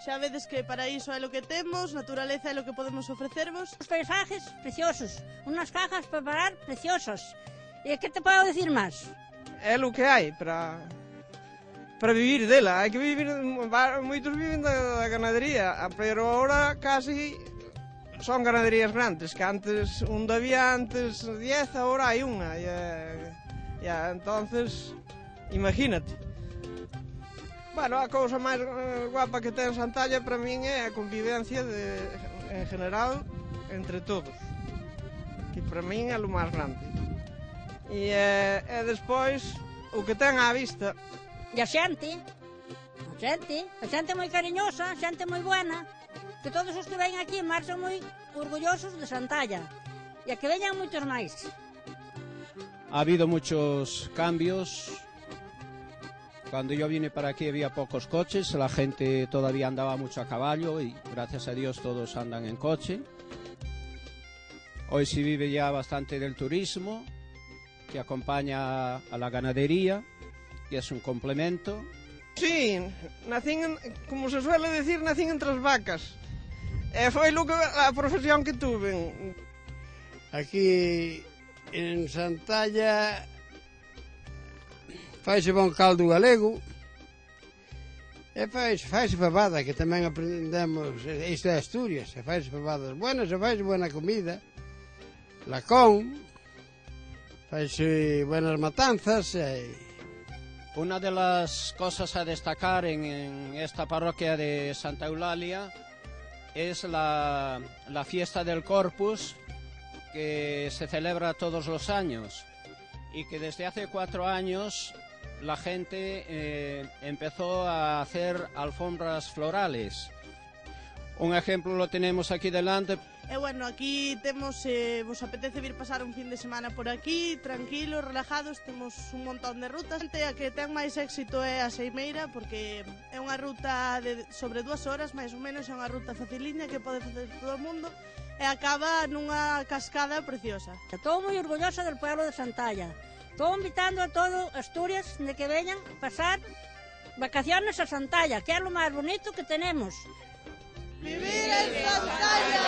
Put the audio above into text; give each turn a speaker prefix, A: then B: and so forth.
A: Xa vedes que para iso é o que temos, naturaleza é o que podemos ofrecervos.
B: Os paisajes preciosos, unas cajas para parar preciosas. E que te podo decir máis?
C: É o que hai para vivir dela. Hai que vivir, moitos viven da ganadería, pero ahora casi son ganaderías grandes, que antes había antes 10, agora hai unha. Entonces, imagínate. Bueno, a cousa máis guapa que ten Santalla para min é a convivencia en general entre todos, que para min é o máis grande. E despois o que ten á vista.
B: E a xente moi cariñosa, xente moi buena, que todos os que ven aquí marchan moi orgullosos de Santalla, e a que veñan moitos máis.
D: Ha habido muchos cambios. Cuando yo vine para aquí había pocos coches, la gente todavía andaba mucho a caballo y gracias a Dios todos andan en coche. Hoy se vive ya bastante del turismo, que acompaña a la ganadería, que es un complemento.
C: Sí, nacín, como se suele decir, nacín entre as vacas. Foi a profesión que tuve.
E: Aquí en Santalla faise bon caldo galego e faise fabada, que tamén aprendemos, isto é Asturias, e faise fabadas buenas, e faise buena comida, lacón, faise buenas matanzas.
D: Una de las cosas a destacar en esta parroquia de Santa Eulalia es la fiesta del Corpus, que se celebra todos los años y que desde hace 4 años la gente empezó a hacer alfombras florales. Un ejemplo lo tenemos aquí delante.
A: Bueno, aquí temos, vos apetece vir pasar un fin de semana por aquí, tranquilos, relajados, temos un montón de rutas. A que ten máis éxito é a Seimeira, porque é unha ruta sobre 2 horas, máis ou menos, é unha ruta faciliña que pode facer todo o mundo e acaba nunha cascada preciosa.
B: Estou moi orgullosa del pueblo de Santalla. Estou invitando a todo Asturias de que veñan pasar vacaciones a Santalla, que é o máis bonito que tenemos.
A: ¡Vivir en Santalla!